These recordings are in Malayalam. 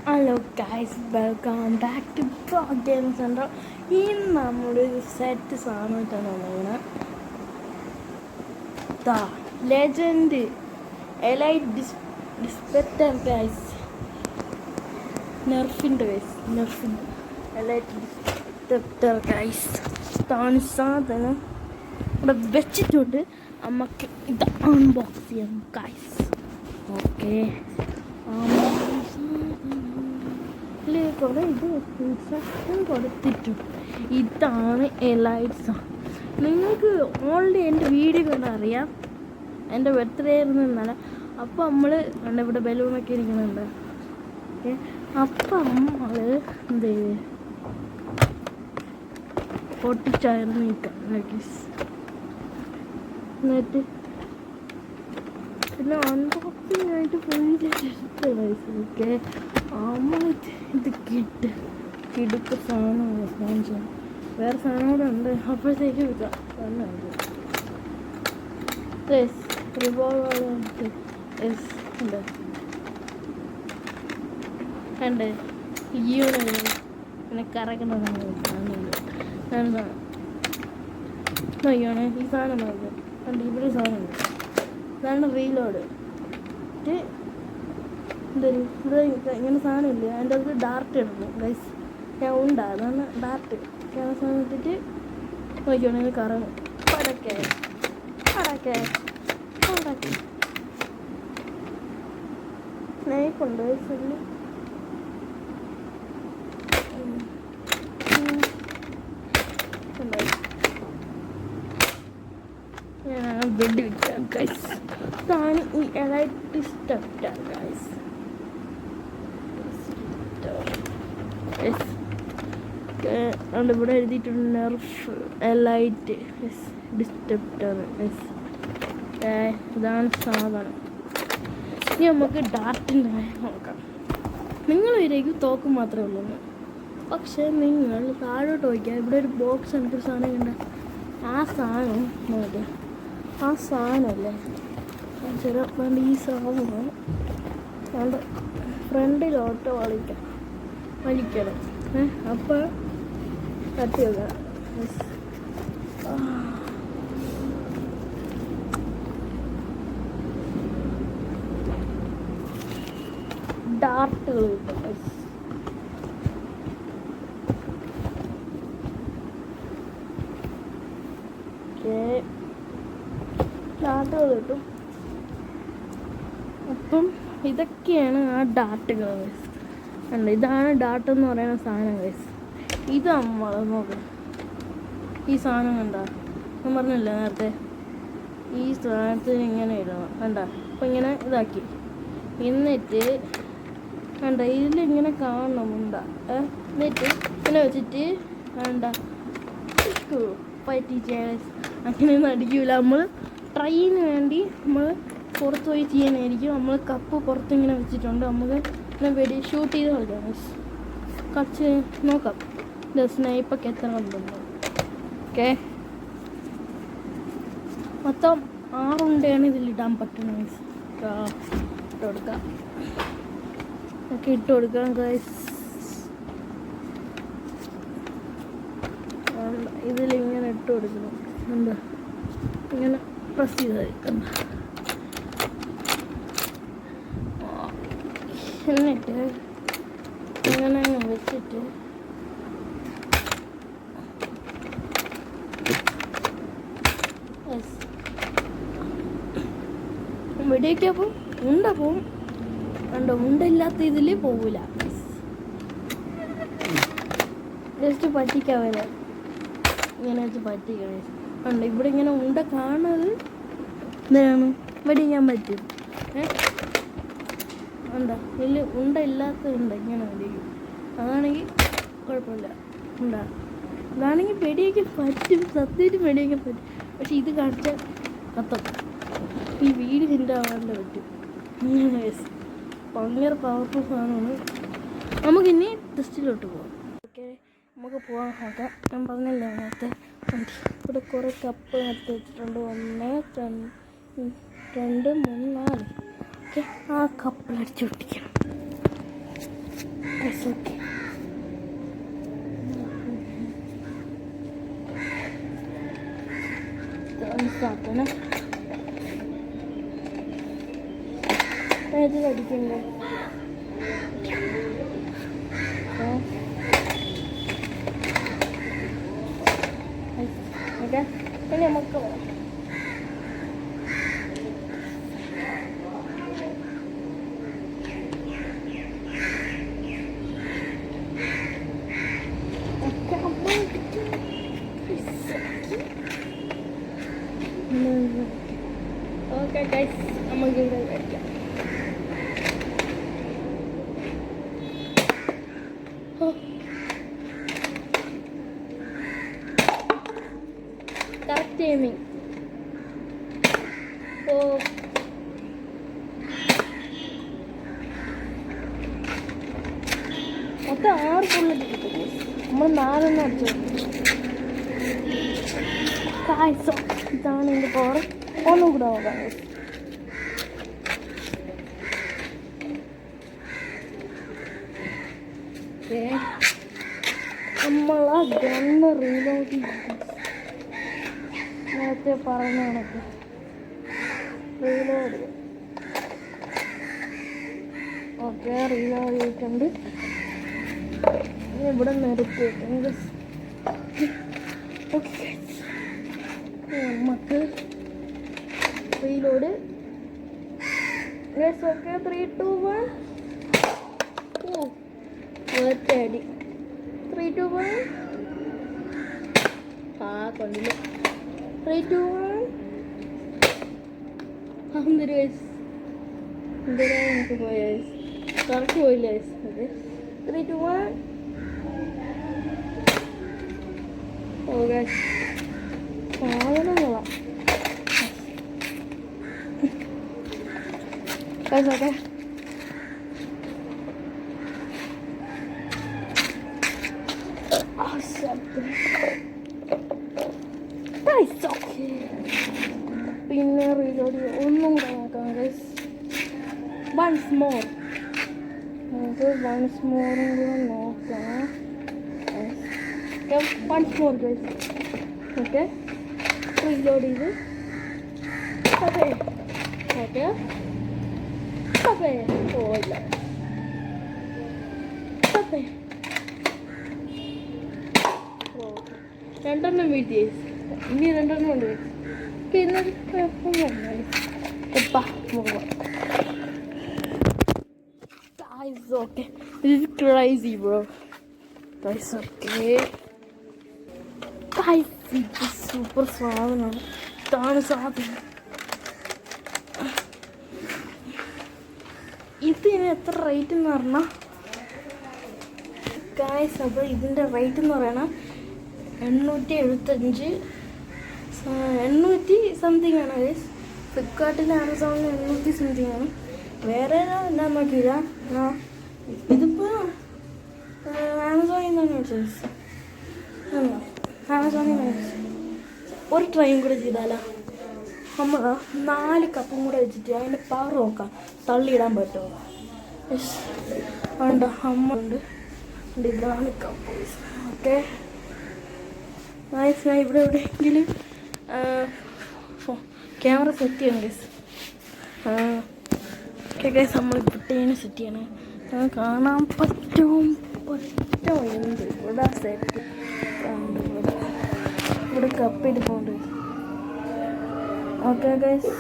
Hello guys, welcome back to Pro Game Centre. ഇന്ന് നമ്മളൊരു സെറ്റ് സാധനമായിട്ടാണ് വന്നിരിക്കുന്നത്. Legend Elite Disruptor guys. നെർഫിൻ്റെ എലൈറ്റ് ഡിസ്പെക്ടർ ഗൈസ്. ഇതാണ് സാധനം ഇവിടെ വെച്ചിട്ടുണ്ട്. നമുക്ക് ഇത് അൺബോക്സ് ചെയ്യാം ഗൈസ്. ഓക്കെ, കുറേ ഇത് ഇൻസ്ട്രക്ഷൻ കൊടുത്തിട്ടുണ്ട്. ഇതാണ് എലൈറ്റ്സ്. നിങ്ങൾക്ക് ഓൾറെഡി എൻ്റെ വീഡിയോ കണ്ടറിയാം. എൻ്റെ ബർത്ത്ഡേ ആയിരുന്നു ഇന്നലെ. അപ്പോൾ നമ്മൾ ഇവിടെ ബലൂണൊക്കെ ഇരിക്കുന്നുണ്ട്. ഓക്കെ, അപ്പം നമ്മൾ എന്ത് ചെയ്ത് പൊട്ടിച്ചായിരുന്നു എന്നിട്ട് പിന്നെ അൺബോക്സിങ് ആയിട്ട് പോയി. ഓക്കെ, നമ്മൾ ഇത് കിടുക്ക സാധനമാണ്. സ്പോൺസർ വേറെ സാധനം കൂടെ ഉണ്ട്. അപ്പോഴത്തേക്ക് ഉണ്ട് റിവോൾവർ ഉണ്ട്. കണ്ട് പിന്നെ കറക്കുന്ന നോക്കിയാണ് ഈ സാധനം നോക്കുക. കണ്ട് ഇവിടെ സാധനമുണ്ട്. ഇതാണ് റീലോഡ്. ഇവിടെ ഇങ്ങനെ സാധനമില്ല. അതിൻ്റെ അകത്ത് ഡാർട്ട് ഇടുന്നു ഗൈസ്. ഞാൻ ഉണ്ടാ അതാണ് ഡാർട്ട്. ഞാൻ സാധനം ഇട്ടിട്ട് നോക്കിയാണ് കറങ്ങും. പടക്കെ സ്നേക്കുണ്ട് ഫുള്ള്. ഞാൻ ബെഡ് വെക്കാം ഗൈസ്. ഇതാണ് ഈ എലൈറ്റ് ഡിസ്പെക്ടർ ഗൈസ്. ഇവിടെ എഴുതിയിട്ടുണ്ട് നെർഫ് എലൈറ്റ് ഡിസ്പെക്ടർ. ഇതാണ് സാധനം. ഇനി നമുക്ക് ഡാർട്ടിൻ്റെ നോക്കാം. നിങ്ങൾ വരേക്കും തോക്ക് മാത്രമേ ഉള്ളൂ. പക്ഷേ നിങ്ങൾ താഴോട്ട് നോക്കിയാൽ ഇവിടെ ഒരു ബോക്സ് എനിക്കൊരു സാധനം കണ്ട. ആ സാധനം നോക്കിയാൽ ആ സാധനമല്ലേ ചിലപ്പോൾ ഈ സാധനം നമ്മുടെ ഫ്രണ്ടിലോട്ട് വലിക്കണം. അപ്പോൾ തട്ടി വെക്കണം. ഡാർട്ടുകൾ കിട്ടും. ഡാർട്ടുകൾ കിട്ടും. അപ്പം ഇതൊക്കെയാണ് ആ ഡാർട്ടുകൾ ഗൈസ്. അല്ല, ഇതാണ് ഡാർട്ട് എന്ന് പറയുന്ന സാധനം ഗൈസ്. ഇത് നമ്മൾ നോക്കാം. ഈ സാധനം കണ്ട ഞാൻ പറഞ്ഞില്ല നേരത്തെ. ഈ സാധനത്തിന് ഇങ്ങനെ ഇടണം കണ്ട. അപ്പം ഇങ്ങനെ ഇതാക്കി എന്നിട്ട് കണ്ട ഇതിലിങ്ങനെ കാണണമുണ്ട. എന്നിട്ട് ഇങ്ങനെ വെച്ചിട്ട് വേണ്ട പറ്റിച്ച് അങ്ങനെയൊന്നും അടിക്കൂല. നമ്മൾ ട്രൈന് വേണ്ടി നമ്മൾ പുറത്ത് പോയി ചെയ്യാനായിരിക്കും. നമ്മൾ കപ്പ് പുറത്തിങ്ങനെ വെച്ചിട്ടുണ്ട്. നമുക്ക് ഇങ്ങനെ വെടി ഷൂട്ട് ചെയ്ത് കളിക്കാം. കുറച്ച് നോക്കാം സ്നൈപ്പൊക്കെ എത്ര ഉണ്ടെന്ന്. ഓക്കെ, മൊത്തം 6 ഉണ്ടയാണ് ഇതിലിടാൻ പറ്റുന്നത്. ഇട്ട് കൊടുക്കാം. ഒക്കെ ഇട്ട് കൊടുക്കാം ഗൈസ്. ഇതിലിങ്ങനെ ഇട്ട് കൊടുക്കണം. എന്താ ഇങ്ങനെ പ്രസ് ചെയ്തായിരിക്കും. എന്നിട്ട് ഇങ്ങനെ വെച്ചിട്ട് വെടിയൊക്കെ അപ്പോൾ ഉണ്ട പോവും. ഉണ്ടില്ലാത്ത ഇതിൽ പോവില്ല. ജസ്റ്റ് പറ്റിക്കാൻ വരാം. ഇങ്ങനെ വെച്ച് പറ്റിക്കണേ ഉണ്ട്. ഇവിടെ ഇങ്ങനെ ഉണ്ട കാണുന്നത് എന്താണ് വെടിക്കാൻ പറ്റും. ഉണ്ടോ ഇതിൽ ഉണ്ട ഇല്ലാത്തതുണ്ട്. ഇങ്ങനെ വെടിക്കും. അതാണെങ്കിൽ കുഴപ്പമില്ല. ഉണ്ടാ ഇതാണെങ്കിൽ വെടിയൊക്കെ പറ്റും. സത്യമായിട്ട് വെടിയൊക്കെ പറ്റും. പക്ഷെ ഇത് കാണിച്ചാൽ കത്തും. ഈ വീട് ഹിൻ്റെ ആവാണ്ട് പറ്റും. ഭയങ്കര പവർഫുൾ സാധനമാണ്. നമുക്കിനി ടെസ്റ്റിലോട്ട് പോകാം. ഓക്കെ, നമുക്ക് പോകാൻ നോക്കാം. ഞാൻ പറഞ്ഞില്ലേ നേരത്തെ ഇവിടെ കുറേ കപ്പ് നേരത്തെ വെച്ചിട്ടുണ്ട്. 1 2 3 4. ഓക്കെ, ആ കപ്പിലടിച്ച് പൊട്ടിക്കണം. okay. സാധനം ഇത് കടിക്കണ്ടേ? ഓക്കെ, ഇനി നമുക്ക് ഓക്കെ ഗൈസ്, നമുക്ക് ഇവിടെ കഴിക്കാം. Correct timing. മൊത്തം 6 ബുള്ളറ്റ് കിട്ടും. നമ്മൾ 4 അടിച്ചു. ഇതാണ് എൻ്റെ പവർ. ഒന്നും കൂടെ നോക്കാം. നമ്മളാ ഗണ്ണ് റീലോഡ് ചെയ്യും. നേരത്തെ പറഞ്ഞ കണക്ക് റീലോഡ് ചെയ്യും. ഓക്കെ, റീലോഡ് ചെയ്തിട്ടുണ്ട്. ഇവിടെ നിർത്തിയിട്ടുണ്ട്. ഓക്കെ, നമുക്ക് റീലോഡ്. Yes, okay. 3, 2, 1. ഒറ്റയടി. 3, 2, 1. കൊണ്ടില്ല. 3, 2, 1. എന്തൊരു വയസ്സ് എന്തൊരു എനിക്ക് പോയ വയസ്സ് കറക്റ്റ് പോയില്ല വയസ്സ്. അതെ, 3, 2, 1. ഓക്കെ, സാധനം കൊള്ളാം. ഓക്കെ, പിന്നെ റീലോഡ് ഒന്നും കൂടെ നോക്കാം ഗൈസ്. Once more. നമുക്ക് വൺസ് മോറും കൂടെ നോക്കാം. Once more guys. Okay, reload ചെയ്ത് ഓക്കെ ഓക്കെ ഓക്കെ. പോയില്ല. ഓക്കെ, 2 വീട്ടിൽ ഇനി 2 ഉണ്ട്. പിന്നെ okay, this is crazy bro. Guys, okay guys, ഇത് സൂപ്പർ സാധനമാണ്. ഇതാണ് സാധനം. ഇതിന് എത്ര റേറ്റ് എന്ന് പറഞ്ഞാൽ ഗായ്സ്, അപ്പോൾ ഇതിൻ്റെ റേറ്റ് എന്ന് പറയണത് 875 800 സംതിങ് ആണ് ഗൈസ്. ഫ്ലിപ്കാർട്ടിൽ, ആമസോണിൽ 800 സംതിങ് ആണ്. വേറെ എന്താ നോക്കിയില്ല. ഇതിപ്പോൾ ആമസോണിൽ നിന്നാണ് മേടിച്ചത്. ആമസോണിൽ നിന്ന് മേടിച്ചത്. ഒരു ട്രൈയും കൂടെ ചെയ്താലോ? നമ്മൾ 4 കപ്പും കൂടെ വെച്ചിട്ട് അതിൻ്റെ പവർ നോക്കാം, തള്ളിയിടാൻ പറ്റുമോ? ഉണ്ട്, അമ്മ ഉണ്ട്. ഇതാണ് കപ്പ്. ഓക്കെ ഗൈസ്, ഞാൻ ഇവിടെ എവിടെയെങ്കിലും ക്യാമറ സെറ്റ് ചെയ്യണം ഗൈസ്. ഓക്കെ ഗൈസ്, നമ്മൾ കുട്ടീനെ സെറ്റ് ചെയ്യണം. കാണാൻ പറ്റും എന്ത് ഇവിടെ സെറ്റ്. ഇവിടെ കപ്പ് ഇരിപ്പുണ്ട്. ഓക്കെ ഗൈസ്,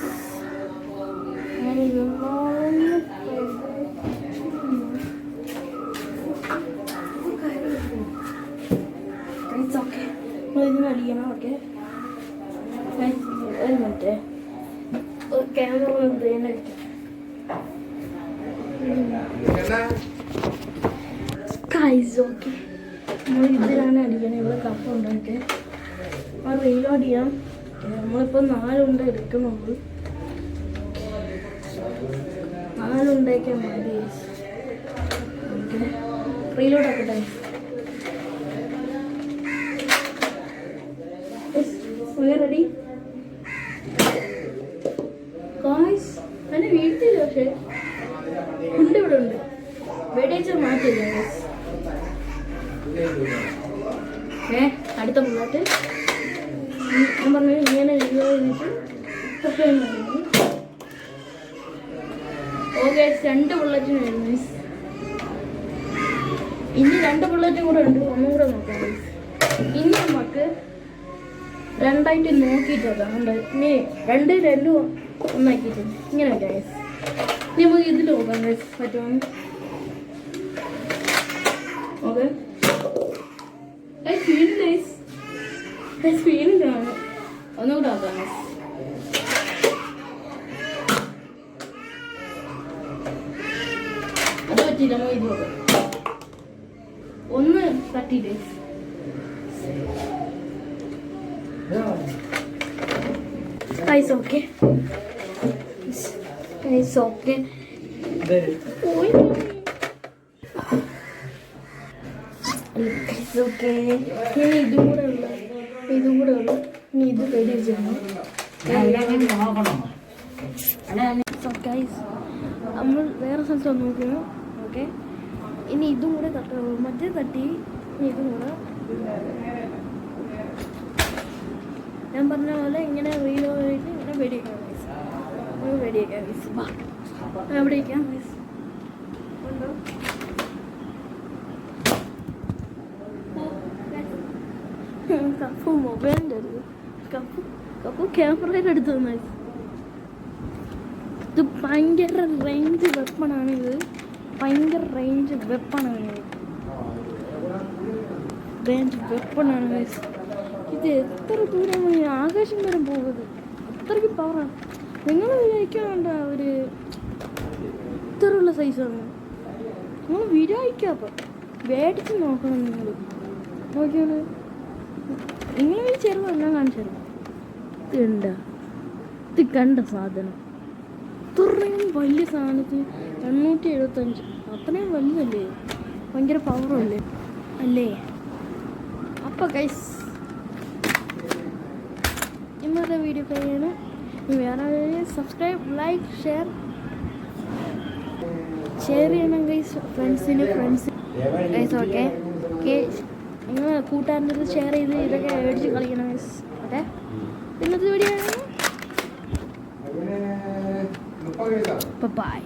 ഓക്കെ ഇതിന് അടിക്കണം. ഓക്കെ ഒരു മിനിറ്റ്, ക്യാമറ തന്നെ അടിക്കാം. ഗൈസ്, ഓക്കെ നമ്മൾ ഇതിലാണ് അടിക്കണം. ഇവിടെ കപ്പുണ്ട്. ഓക്കെ, അത് റീലോഡ് ചെയ്യാം. നമ്മളിപ്പോൾ 4 ഉണ്ട എടുക്കുന്നുള്ളൂ. 4 ഉണ്ടാക്കിയാൽ മതി. ഓക്കെ, റീലോഡ് ആക്കട്ടെ. Ready guys. എന്നെ വീട്ടിൽ പക്ഷേ ഉണ്ട്, ഇവിടെ ഉണ്ട്. വെടിവെച്ച മാറ്റില്ല ഗൈസ്. അടുത്ത ബുള്ളറ്റ് ഞാൻ പറഞ്ഞു ഇങ്ങനെ കഴിഞ്ഞിട്ട് ഓക്കെ 2 ബുള്ളറ്റിന് വരുന്നു. ഇനി 2 ബുള്ളറ്റും കൂടെ ഉണ്ട്, ഒന്നും കൂടെ നോക്കാം. ഇനി നമുക്ക് രണ്ടായിട്ട് നോക്കിയിട്ടാണ് ഇനി 2 ഒന്നാക്കിയിട്ടുണ്ട്. ഇങ്ങനെ വയ്ക്കാം ഗൈസ്. ഇനി നമുക്ക് ഇതിൽ നോക്കാം ഗൈസ് പറ്റുമോ. ഓക്കെ ഫീലിംഗ് കാണാം. ഒന്നുകൂടെ ആക്കാം ഗൈസ്. അത് പറ്റില്ല, നമുക്ക് ഇത് നോക്കാം. ഒന്ന് തട്ടിയിട്ട് Guys, okay. Guys, okay. Oi. Guys, okay. Ini dulu. Ini itu ready aja. So guys, നമ്മൾ വേറെ സ്ഥലത്ത് നോക്കുന്നു. ഓക്കെ, ഇനി ഇതും കൂടെ തട്ടുള്ളൂ. മറ്റേ തട്ടി ഇനി ഇതും കൂടെ ഞാൻ പറഞ്ഞ പോലെ ഇങ്ങനെ റീലോ ആയിട്ട് ഇങ്ങനെ വെടിവെക്കാം ഗൈസ്. വെടിവെക്കാം ഗൈസ്. എവിടെ വയ്ക്കാം ഗൈസ്? ഉണ്ടോ? കപ്പു മൊബൈലിൻ്റെ അടുത്ത്, കപ്പു ക്യാമറയുടെ അടുത്ത് വന്നു. ഇത് ഭയങ്കര റേഞ്ച് വെപ്പണാണ്. ഭയങ്കര റേഞ്ച് വെപ്പണാണ് ഗൈസ്. ഇത് എത്ര ദൂരമാണ്, ആകാശം വരെ പോകുന്നത്. അത്രയ്ക്ക് പവറാണ്. നിങ്ങൾ വിചാരിക്കാണ്ട ഒരു ഇത്രയുള്ള സൈസാണ്. നിങ്ങൾ വിചാരിക്കുക. അപ്പം മേടിച്ച് നോക്കണം. നിങ്ങൾ നോക്കിയാണ് നിങ്ങൾ ചെറുതെല്ലാം കാണിച്ചു തരും. ഇത് കണ്ട സാധനം ഇത്രയും വലിയ സാധനത്തിന് 875. അത്രയും വലുതല്ലേ, ഭയങ്കര പവറല്ലേ അല്ലേ. അപ്പോൾ ഗൈസ് ഇന്നത്തെ വീഡിയോ കഴിയാണ്. വേറെ സബ്സ്ക്രൈബ്, ലൈക്ക്, ഷെയർ ചെയ്യണം ഗൈസ്. ഫ്രണ്ട്സിന് ഗൈസ്. ഓക്കെ, നിങ്ങൾ കൂട്ടുകാരൻ്റെ അടുത്ത് ഷെയർ ചെയ്ത് ഇതൊക്കെ മേടിച്ച് കളിക്കണം ഗൈസ്. ഓക്കെ, ഇന്നത്തെ വീഡിയോ ബൈ.